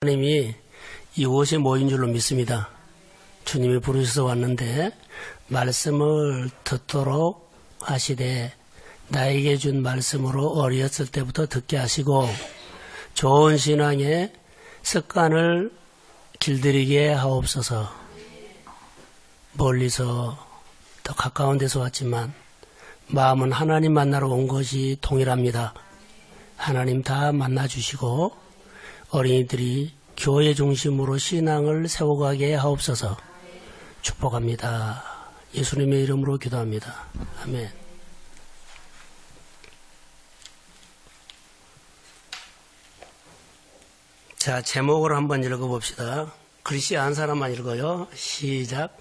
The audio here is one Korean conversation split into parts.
하나님이 이곳에 모인 줄로 믿습니다. 주님이 부르셔서 왔는데 말씀을 듣도록 하시되 나에게 준 말씀으로 어렸을 때부터 듣게 하시고 좋은 신앙의 습관을 길들이게 하옵소서. 멀리서 더 가까운 데서 왔지만 마음은 하나님 만나러 온 것이 동일합니다. 하나님 다 만나주시고 어린이들이 교회 중심으로 신앙을 세워가게 하옵소서. 축복합니다. 예수님의 이름으로 기도합니다. 아멘. 자, 제목을 한번 읽어봅시다. 글씨 한 사람만 읽어요. 시작.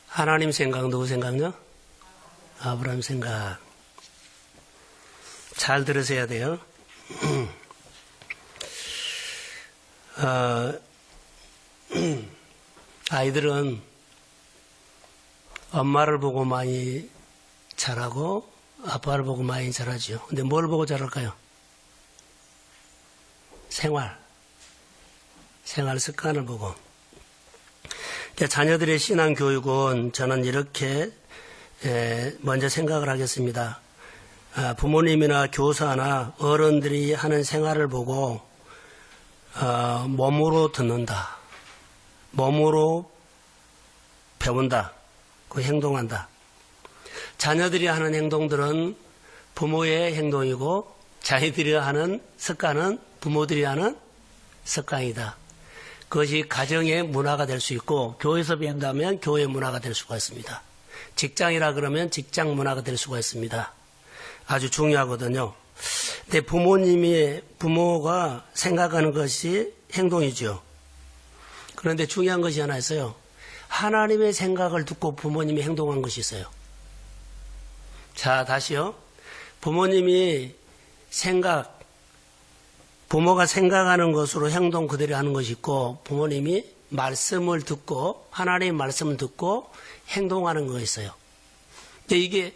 하나님 생각, 누구 생각요? 아브라함 생각. 잘 들으셔야 돼요. 아이들은 엄마를 보고 많이 자라고 아빠를 보고 많이 자라죠. 근데 뭘 보고 자랄까요? 생활 습관을 보고. 자녀들의 신앙 교육은 저는 이렇게 먼저 생각을 하겠습니다. 부모님이나 교사나 어른들이 하는 생활을 보고 몸으로 듣는다. 몸으로 배운다. 그 행동한다. 자녀들이 하는 행동들은 부모의 행동이고 자녀들이 하는 습관은 부모들이 하는 습관이다. 그것이 가정의 문화가 될 수 있고 교회에서 배운다면 교회 문화가 될 수가 있습니다. 직장이라 그러면 직장 문화가 될 수가 있습니다. 아주 중요하거든요. 근데 부모가 생각하는 것이 행동이죠. 그런데 중요한 것이 하나 있어요. 하나님의 생각을 듣고 부모님이 행동한 것이 있어요. 자, 다시요. 부모가 생각하는 것으로 행동 그대로 하는 것이 있고 부모님이 말씀을 듣고 하나님의 말씀을 듣고 행동하는 것이 있어요. 근데 이게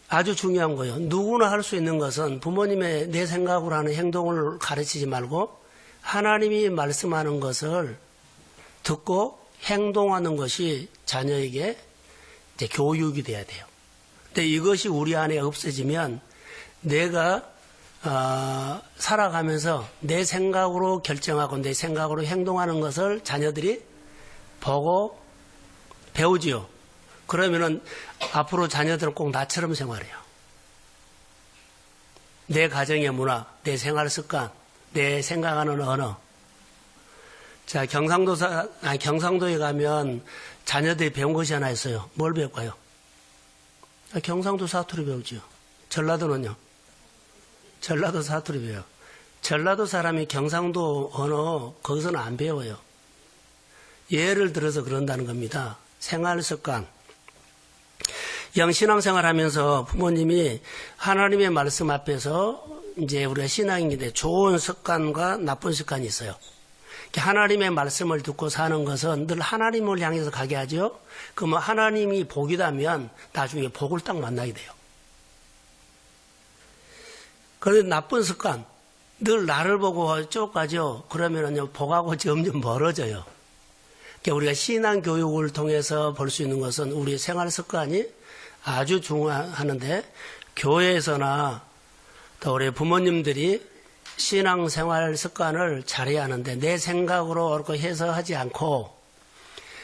아주 중요한 거예요. 누구나 할 수 있는 것은 부모님의 내 생각으로 하는 행동을 가르치지 말고 하나님이 말씀하는 것을 듣고 행동하는 것이 자녀에게 이제 교육이 돼야 돼요. 근데 이것이 우리 안에 없어지면 내가 살아가면서 내 생각으로 결정하고 내 생각으로 행동하는 것을 자녀들이 보고 배우지요. 그러면은 앞으로 자녀들은 꼭 나처럼 생활해요. 내 가정의 문화, 내 생활 습관, 내 생각하는 언어. 자, 경상도에 가면 자녀들이 배운 것이 하나 있어요. 뭘 배울까요? 경상도 사투리 배우죠. 전라도는요? 전라도 사투리 배워요. 전라도 사람이 경상도 언어 거기서는 안 배워요. 예를 들어서 그런다는 겁니다. 생활 습관. 신앙생활 하면서 부모님이 하나님의 말씀 앞에서 이제 우리가 신앙인데 좋은 습관과 나쁜 습관이 있어요. 하나님의 말씀을 듣고 사는 것은 늘 하나님을 향해서 가게 하죠. 그러면 하나님이 복이라면 나중에 복을 딱 만나게 돼요. 그런데 나쁜 습관, 늘 나를 보고 쭉 가죠. 그러면은요, 복하고 점점 멀어져요. 우리가 신앙 교육을 통해서 볼 수 있는 것은 우리 생활 습관이 아주 중요하는데 교회에서나 또 우리 부모님들이 신앙생활 습관을 잘해야 하는데 내 생각으로 옳게 해서 하지 않고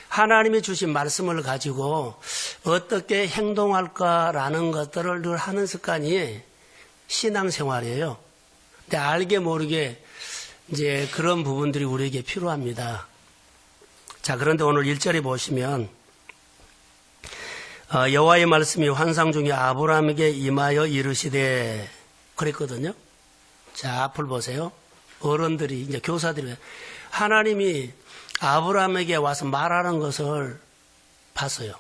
하나님이 주신 말씀을 가지고 어떻게 행동할까라는 것들을 늘 하는 습관이 신앙생활이에요. 근데 알게 모르게 이제 그런 부분들이 우리에게 필요합니다. 자, 그런데 오늘 1절에 보시면 여호와의 말씀이 환상 중에 아브라함에게 임하여 이르시되 그랬거든요. 자, 앞을 보세요. 어른들이 이제 교사들이 하나님이 아브라함에게 와서 말하는 것을 봤어요.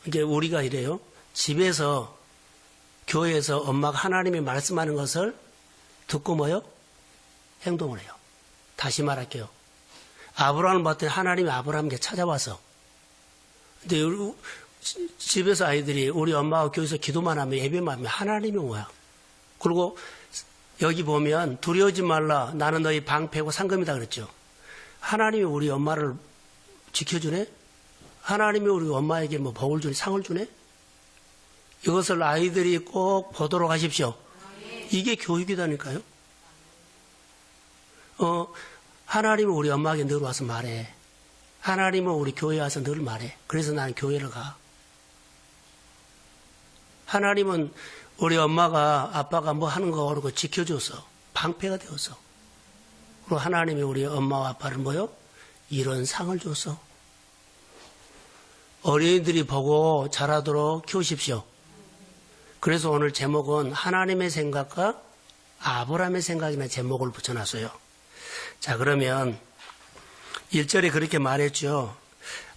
이게 우리가 이래요. 집에서 교회에서 엄마가 하나님이 말씀하는 것을 듣고 뭐요? 행동을 해요. 다시 말할게요. 아브라함을 봤더니 하나님이 아브라함에게 찾아와서 근데 집에서 아이들이 우리 엄마가 교회에서 기도만 하면 예배만 하면 하나님이 뭐야? 그리고 여기 보면 두려워하지 말라. 나는 너희 방패고 상급이다 그랬죠. 하나님이 우리 엄마를 지켜주네? 하나님이 우리 엄마에게 뭐 복을 주네? 상을 주네? 이것을 아이들이 꼭 보도록 하십시오. 이게 교육이다니까요. 하나님은 우리 엄마에게 늘 와서 말해. 하나님은 우리 교회에 와서 늘 말해. 그래서 나는 교회를 가. 하나님은 우리 엄마가 아빠가 뭐 하는 거 모르고 지켜줘서 방패가 되어서 그리고 하나님이 우리 엄마와 아빠를 뭐요? 이런 상을 줬어. 어린이들이 보고 자라도록 키우십시오. 그래서 오늘 제목은 하나님의 생각과 아브라함의 생각이나 제목을 붙여놨어요. 자, 그러면 1절에 그렇게 말했죠.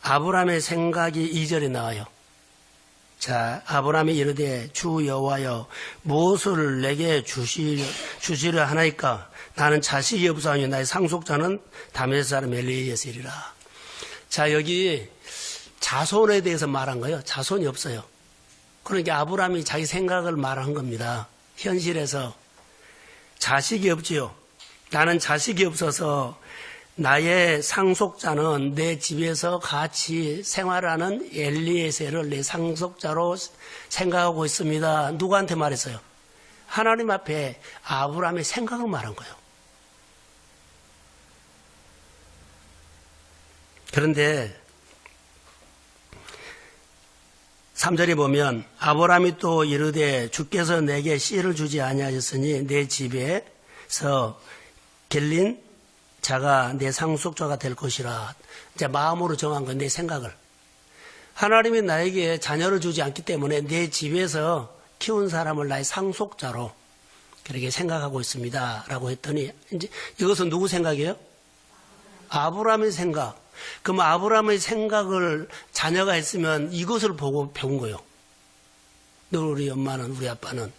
아브라함의 생각이 2절에 나와요. 자, 아브라함이 이르되 주 여호와여 무엇을 내게 주시려 하나이까? 나는 자식이 없사오니 나의 상속자는 다메섹 사람 엘리에셀이라. 자, 여기 자손에 대해서 말한 거예요. 자손이 없어요. 그러니까 아브라함이 자기 생각을 말한 겁니다. 현실에서 자식이 없지요. 나는 자식이 없어서 나의 상속자는 내 집에서 같이 생활하는 엘리에셀을 내 상속자로 생각하고 있습니다. 누구한테 말했어요? 하나님 앞에 아브라함의 생각을 말한 거예요. 그런데 3절에 보면 아브라함이 또 이르되 주께서 내게 씨를 주지 아니하셨으니 내 집에서 길린 자가 내 상속자가 될 것이라. 이제 마음으로 정한 건 내 생각을. 하나님이 나에게 자녀를 주지 않기 때문에 내 집에서 키운 사람을 나의 상속자로 그렇게 생각하고 있습니다. 라고 했더니 이제 이것은 누구 생각이에요? 아브라함의 생각. 그럼 아브라함의 생각을 자녀가 했으면 이것을 보고 배운 거예요. 늘 우리 엄마는 우리 아빠는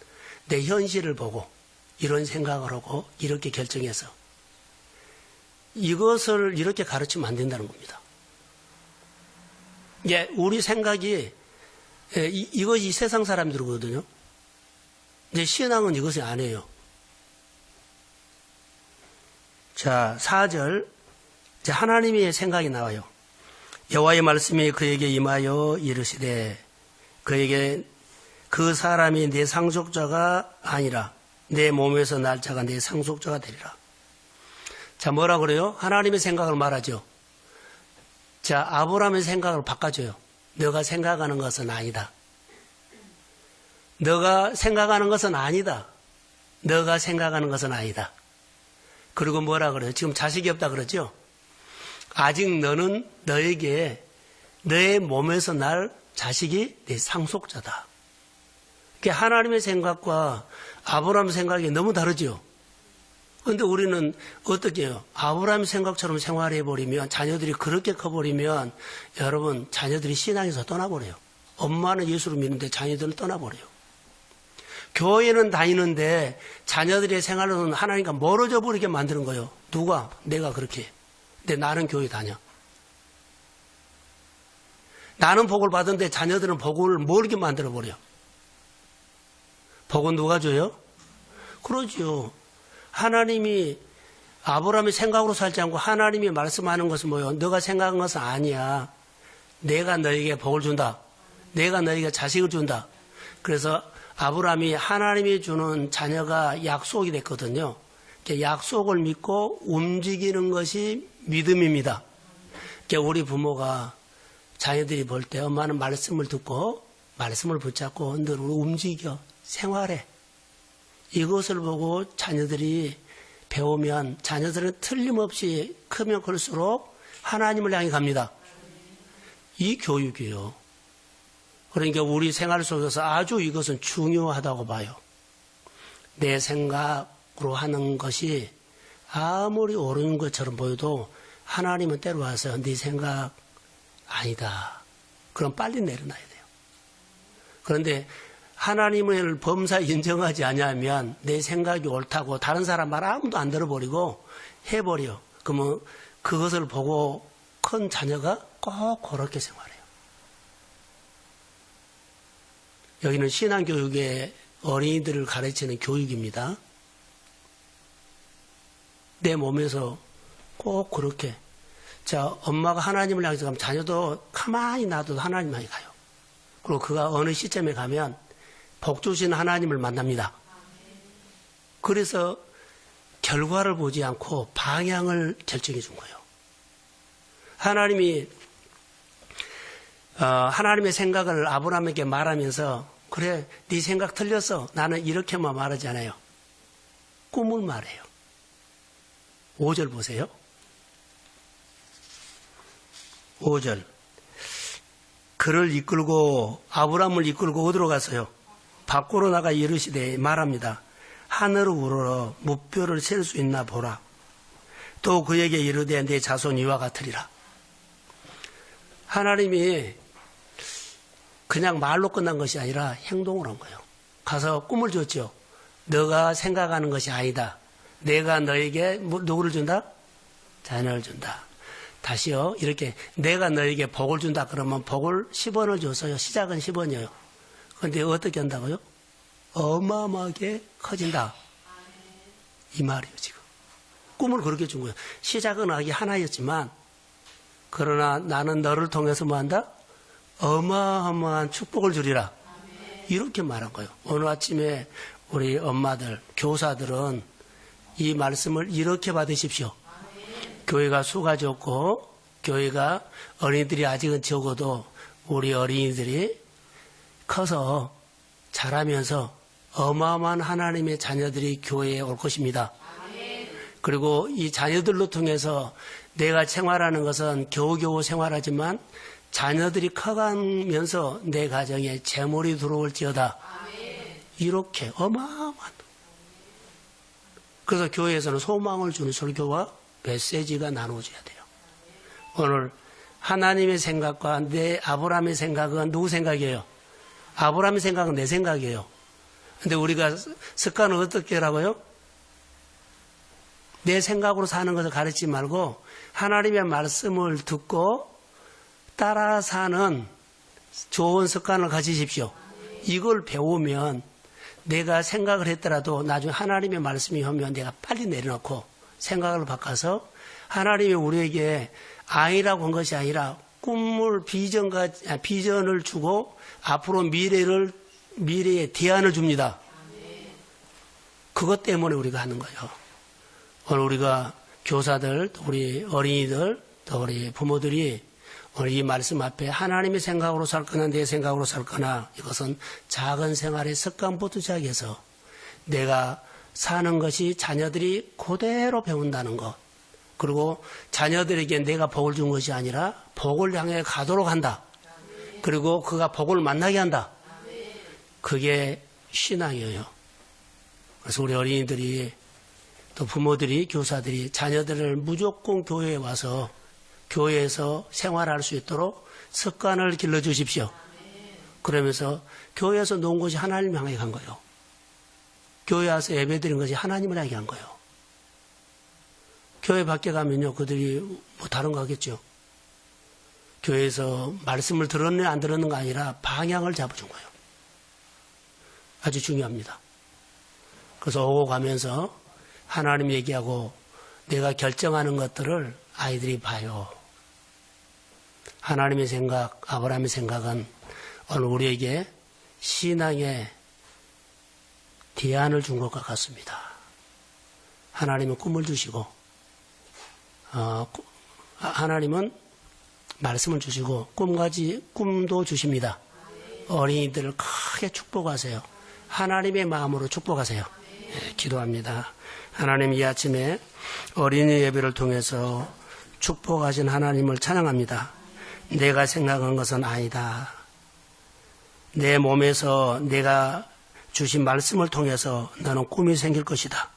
내 현실을 보고 이런 생각을 하고 이렇게 결정해서 이것을 이렇게 가르치면 안 된다는 겁니다. 이게 우리 생각이 이것이 세상 사람들이거든요. 이제 신앙은 이것이 아니에요. 자, 4절 이제 하나님의 생각이 나와요. 여호와의 말씀이 그에게 임하여 이르시되 그에게 그 사람이 내 상속자가 아니라 내 몸에서 날 자가 내 상속자가 되리라. 자, 뭐라 그래요? 하나님의 생각을 말하죠. 자, 아브라함의 생각을 바꿔줘요. 너가 생각하는 것은 아니다. 너가 생각하는 것은 아니다. 너가 생각하는 것은 아니다. 그리고 뭐라 그래요? 지금 자식이 없다 그러죠? 아직 너는 너에게 너의 몸에서 날 자식이 내 상속자다. 그러니까 하나님의 생각과 아브라함 생각이 너무 다르죠. 그런데 우리는 어떻게 해요? 아브라함 생각처럼 생활해버리면 자녀들이 그렇게 커버리면 여러분 자녀들이 신앙에서 떠나버려요. 엄마는 예수를 믿는데 자녀들은 떠나버려요. 교회는 다니는데 자녀들의 생활은 하나님과 멀어져 버리게 만드는 거예요. 누가? 내가 그렇게. 근데 나는 교회 다녀. 나는 복을 받은데 자녀들은 복을 멀게 만들어버려. 복은 누가 줘요? 그러죠. 하나님이 아브라함의 생각으로 살지 않고 하나님이 말씀하는 것은 뭐예요? 너가 생각한 것은 아니야. 내가 너에게 복을 준다. 내가 너에게 자식을 준다. 그래서 아브라함이 하나님이 주는 자녀가 약속이 됐거든요. 약속을 믿고 움직이는 것이 믿음입니다. 우리 부모가 자녀들이 볼 때 엄마는 말씀을 듣고 말씀을 붙잡고 늘 움직여 생활해. 이것을 보고 자녀들이 배우면 자녀들은 틀림없이 크면 클수록 하나님을 향해 갑니다. 이 교육이에요. 그러니까 우리 생활 속에서 아주 이것은 중요하다고 봐요. 내 생각으로 하는 것이 아무리 옳은 것처럼 보여도 하나님은 때로 와서 네 생각 아니다. 그럼 빨리 내려놔야 돼요. 그런데 하나님을 범사 인정하지 않으면 내 생각이 옳다고 다른 사람 말 아무도 안 들어버리고 해버려. 그러면 그것을 보고 큰 자녀가 꼭 그렇게 생활해요. 여기는 신앙교육의 어린이들을 가르치는 교육입니다. 내 몸에서 꼭 그렇게. 자, 엄마가 하나님을 향해서 가면 자녀도 가만히 놔둬도 하나님 향해 가요. 그리고 그가 어느 시점에 가면 복 주신 하나님을 만납니다. 그래서 결과를 보지 않고 방향을 결정해 준 거예요. 하나님이 하나님의 생각을 아브라함에게 말하면서 그래, 네 생각 틀렸어. 나는 이렇게만 말하지 않아요. 꿈을 말해요. 5절 보세요. 5절. 그를 이끌고 아브라함을 이끌고 어디로 갔어요? 밖으로 나가 이르시되 말합니다. 하늘을 우러러 무뼈를 셀 수 있나 보라. 또 그에게 이르되 내 자손 이와 같으리라. 하나님이 그냥 말로 끝난 것이 아니라 행동을 한 거예요. 가서 꿈을 줬죠. 너가 생각하는 것이 아니다. 내가 너에게 누구를 준다? 자녀를 준다. 다시요. 이렇게 내가 너에게 복을 준다 그러면 복을 10원을 줬어요. 시작은 10원이에요. 그런데 어떻게 한다고요? 어마어마하게 커진다. 이 말이에요, 지금. 꿈을 그렇게 준 거예요. 시작은 아기 하나였지만 그러나 나는 너를 통해서 뭐 한다? 어마어마한 축복을 주리라. 이렇게 말한 거예요. 오늘 아침에 우리 엄마들, 교사들은 이 말씀을 이렇게 받으십시오. 교회가 수가 적고 교회가 어린이들이 아직은 적어도 우리 어린이들이 커서 자라면서 어마어마한 하나님의 자녀들이 교회에 올 것입니다. 그리고 이 자녀들로 통해서 내가 생활하는 것은 겨우겨우 생활하지만 자녀들이 커가면서 내 가정에 재물이 들어올지어다. 이렇게 어마어마한. 그래서 교회에서는 소망을 주는 설교와 메시지가 나눠져야 돼요. 오늘 하나님의 생각과 내 아브라함의 생각은 누구 생각이에요? 아브라함의 생각은 내 생각이에요. 근데 우리가 습관은 어떻게 하라고요? 내 생각으로 사는 것을 가르치지 말고 하나님의 말씀을 듣고 따라 사는 좋은 습관을 가지십시오. 이걸 배우면 내가 생각을 했더라도 나중에 하나님의 말씀이 오면 내가 빨리 내려놓고 생각을 바꿔서 하나님이 우리에게 아이라고 한 것이 아니라 꿈을 비전을 주고 앞으로 미래에 대안을 줍니다. 그것 때문에 우리가 하는 거예요. 오늘 우리가 교사들, 또 우리 어린이들, 또 우리 부모들이 오늘 이 말씀 앞에 하나님의 생각으로 살 거나 내 생각으로 살 거나 이것은 작은 생활의 습관부터 시작해서 내가 사는 것이 자녀들이 그대로 배운다는 것. 그리고 자녀들에게 내가 복을 준 것이 아니라 복을 향해 가도록 한다. 그리고 그가 복을 만나게 한다. 그게 신앙이에요. 그래서 우리 어린이들이 또 부모들이 교사들이 자녀들을 무조건 교회에 와서 교회에서 생활할 수 있도록 습관을 길러주십시오. 그러면서 교회에서 놓은 것이 하나님 향해 간 거예요. 교회 와서 예배드린 것이 하나님을 향해 간 거예요. 교회 밖에 가면요, 그들이 뭐 다른 거 하겠죠. 교회에서 말씀을 들었네, 안 들었는가 아니라 방향을 잡아준 거예요. 아주 중요합니다. 그래서 오고 가면서 하나님 얘기하고 내가 결정하는 것들을 아이들이 봐요. 하나님의 생각, 아브라함의 생각은 오늘 우리에게 신앙의 대안을 준 것과 같습니다. 하나님은 꿈을 주시고 하나님은 말씀을 주시고 꿈도 주십니다. 어린이들을 크게 축복하세요. 하나님의 마음으로 축복하세요. 네, 기도합니다. 하나님, 이 아침에 어린이 예배를 통해서 축복하신 하나님을 찬양합니다. 내가 생각한 것은 아니다. 내 몸에서 내가 주신 말씀을 통해서 나는 꿈이 생길 것이다.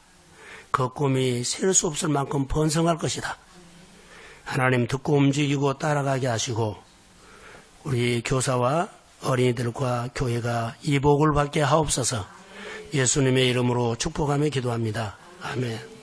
그 꿈이 셀 수 없을 만큼 번성할 것이다. 하나님, 듣고 움직이고 따라가게 하시고 우리 교사와 어린이들과 교회가 이 복을 받게 하옵소서. 예수님의 이름으로 축복하며 기도합니다. 아멘.